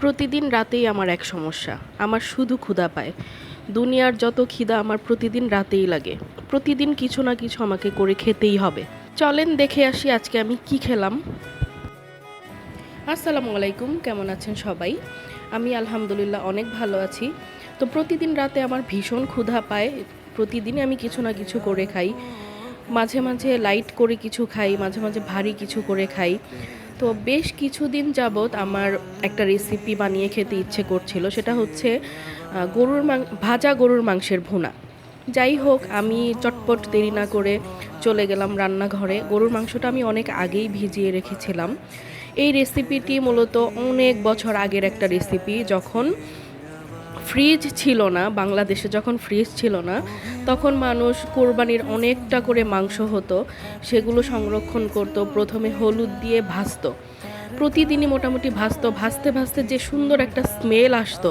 প্রতিদিন রাতেই আমার এক সমস্যা, আমার শুধু ক্ষুধা পায়। দুনিয়ার যত খিদা আমার প্রতিদিন রাতেই লাগে। প্রতিদিন কিছু না কিছু আমাকে করে খেতেই হবে। চলেন দেখে আসি আজকে আমি কি খেলাম। আসসালামু আলাইকুম, কেমন আছেন সবাই? আমি আলহামদুলিল্লাহ অনেক ভালো আছি। তো প্রতিদিন রাতে আমার ভীষণ ক্ষুধা পায়। প্রতিদিনই আমি কিছু না কিছু করে খাই। মাঝে মাঝে লাইট করে কিছু খাই, মাঝে মাঝে ভারী কিছু করে খাই। তো বেশ কিছুদিন যাবৎ আমার একটা রেসিপি বানিয়ে খেতে ইচ্ছে করছিল, সেটা হচ্ছে ভাজা গরুর মাংসের ভুনা। যাই হোক, আমি চটপট দেরি না করে চলে গেলাম রান্নাঘরে। গরুর মাংসটা আমি অনেক আগেই ভিজিয়ে রেখেছিলাম। এই রেসিপিটি মূলত অনেক বছর আগের একটা রেসিপি। যখন ফ্রিজ ছিল না, বাংলাদেশে যখন ফ্রিজ ছিল না, তখন মানুষ কোরবানির অনেকটা করে মাংস হতো, সেগুলো সংরক্ষণ করত। প্রথমে হলুদ দিয়ে ভাজতো, প্রতিদিনই মোটামুটি ভাজতো। ভাজতে ভাজতে যে সুন্দর একটা স্মেল আসতো,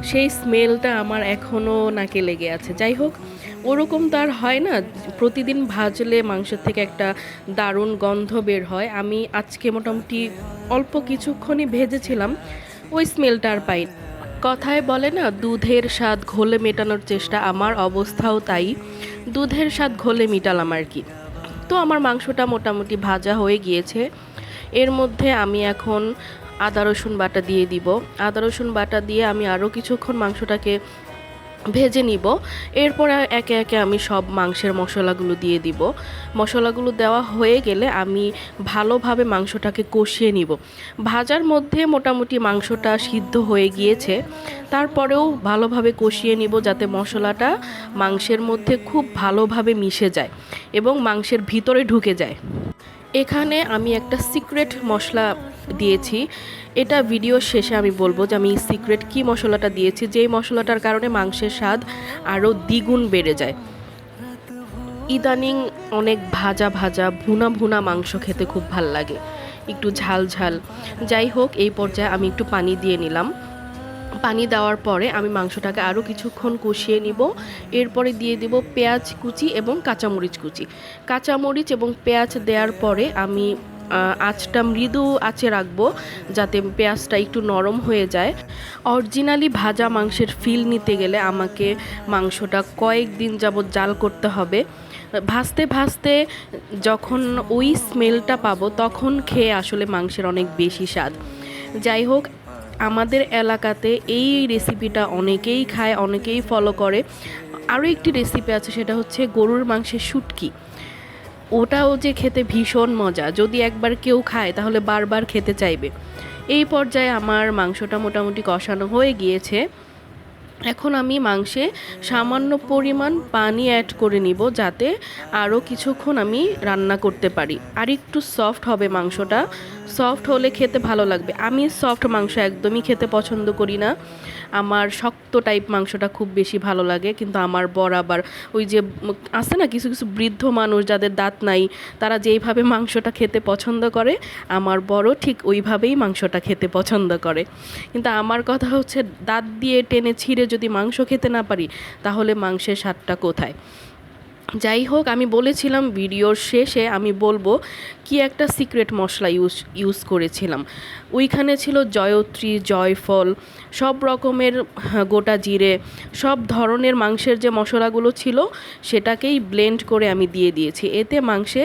সেই স্মেলটা আমার এখনও নাকে লেগে আছে। যাই হোক, ওরকম তো আর হয় না, প্রতিদিন ভাজলে মাংসের থেকে একটা দারুণ গন্ধ বের হয়। আমি আজকে মোটামুটি অল্প কিছুক্ষণই ভেজেছিলাম, ওই স্মেলটা আর পাই। কথায় বলে না, দুধের স্বাদ ঘোলে মেটানোর চেষ্টা, আমার অবস্থাও তাই। দুধের স্বাদ ঘোলে মিটালাম আর কি। তো আমার মাংসটা মোটামুটি ভাজা হয়ে গিয়েছে। এর মধ্যে আমি এখন আদা রসুন বাটা দিয়ে দিব। আদা রসুন বাটা দিয়ে আমি আরও কিছুক্ষণ মাংসটাকে ভেজে নিব। এরপর একে একে আমি সব মাংসের মশলাগুলো দিয়ে দিব। মশলাগুলো দেওয়া হয়ে গেলে আমি ভালোভাবে মাংসটাকে কষিয়ে নিব। ভাজার মধ্যে মোটামুটি মাংসটা সিদ্ধ হয়ে গিয়েছে, তারপরেও ভালোভাবে কষিয়ে নিব যাতে মশলাটা মাংসের মধ্যে খুব ভালোভাবে মিশে যায় এবং মাংসের ভিতরে ঢুকে যায়। এখানে আমি একটা সিক্রেট মশলা দিয়েছি। এটা ভিডিওর শেষে আমি বলবো যে আমি সিক্রেট কি মশলাটা দিয়েছি, যেই মশলাটার কারণে মাংসের স্বাদ আরও দ্বিগুণ বেড়ে যায়। ইদানিং অনেক ভাজা ভাজা ভুনা ভুনা মাংস খেতে খুব ভাল লাগে, একটু ঝাল ঝাল। যাই হোক, এই পর্যায়ে আমি একটু পানি দিয়ে নিলাম। পানি দেওয়ার পরে আমি মাংসটাকে আরও কিছুক্ষণ কষিয়ে নিব। এরপরে দিয়ে দিব পেঁয়াজ কুচি এবং কাঁচামরিচ কুচি। কাঁচামরিচ এবং পেঁয়াজ দেওয়ার পরে আমি আঁচটা মৃদু আঁচে রাখবো যাতে পেঁয়াজটা একটু নরম হয়ে যায়। অরিজিনালি ভাজা মাংসের ফিল নিতে গেলে আমাকে মাংসটা কয়েকদিন যাবৎ জাল করতে হবে। ভাজতে ভাজতে যখন ওই স্মেলটা পাবো, তখন খেয়ে আসলে মাংসের অনেক বেশি স্বাদ। যাই হোক, আমাদের এলাকাতে এই রেসিপিটা অনেকেই খায়, অনেকেই ফলো করে। আরও একটি রেসিপি আছে, সেটা হচ্ছে গরুর মাংসের শুটকি। ওটাও যে খেতে ভীষণ মজা, যদি একবার কেউ খায় তাহলে বারবার খেতে চাইবে। এই পর্যায়ে আমার মাংসটা মোটামুটি কষানো হয়ে গিয়েছে। এখন আমি মাংসে সামান্য পরিমাণ পানি অ্যাড করে নিব যাতে আরও কিছুক্ষণ আমি রান্না করতে পারি। আর একটু সফট হবে মাংসটা, সফট হলে খেতে ভালো লাগবে। আমি সফট মাংস একদমই খেতে পছন্দ করি না, আমার শক্ত টাইপ মাংসটা খুব বেশি ভালো লাগে। কিন্তু আমার বর আবার ওই যে আছে না কিছু কিছু বৃদ্ধ মানুষ যাদের দাঁত নাই, তারা যেইভাবে মাংসটা খেতে পছন্দ করে, আমার বড় ঠিক ওইভাবেই মাংসটা খেতে পছন্দ করে। কিন্তু আমার কথা হচ্ছে, দাঁত দিয়ে টেনে ছিঁড়ে যদি মাংস খেতে না পারি, তাহলে মাংসের স্বাদটা কোথায়? যাই হোক, আমি বলেছিলাম ভিডিওর শেষে আমি বলবো কি একটা সিক্রেট মশলা ইউজ করেছিলাম। ওইখানে ছিল জয়ত্রী, জয়ফল, সব রকমের গোটা জিরে, সব ধরনের মাংসের যে মশলাগুলো ছিল সেটাকেই ব্লেন্ড করে আমি দিয়ে দিয়েছি। এতে মাংসে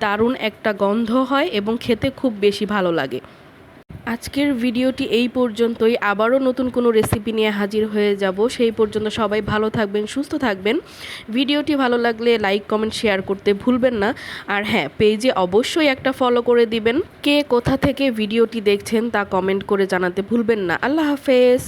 দারুণ একটা গন্ধ হয় এবং খেতে খুব বেশি ভালো লাগে। আজকের ভিডিওটি এই পর্যন্তই। আবারও নতুন কোনো রেসিপি নিয়ে হাজির হয়ে যাব। সেই পর্যন্ত সবাই ভালো থাকবেন, সুস্থ থাকবেন। ভিডিওটি ভালো লাগলে লাইক কমেন্ট শেয়ার করতে ভুলবেন না। আর হ্যাঁ, পেজে অবশ্যই একটা ফলো করে দিবেন। কে কোথা থেকে ভিডিওটি দেখছেন তা কমেন্ট করে জানাতে ভুলবেন না। আল্লাহ হাফেজ।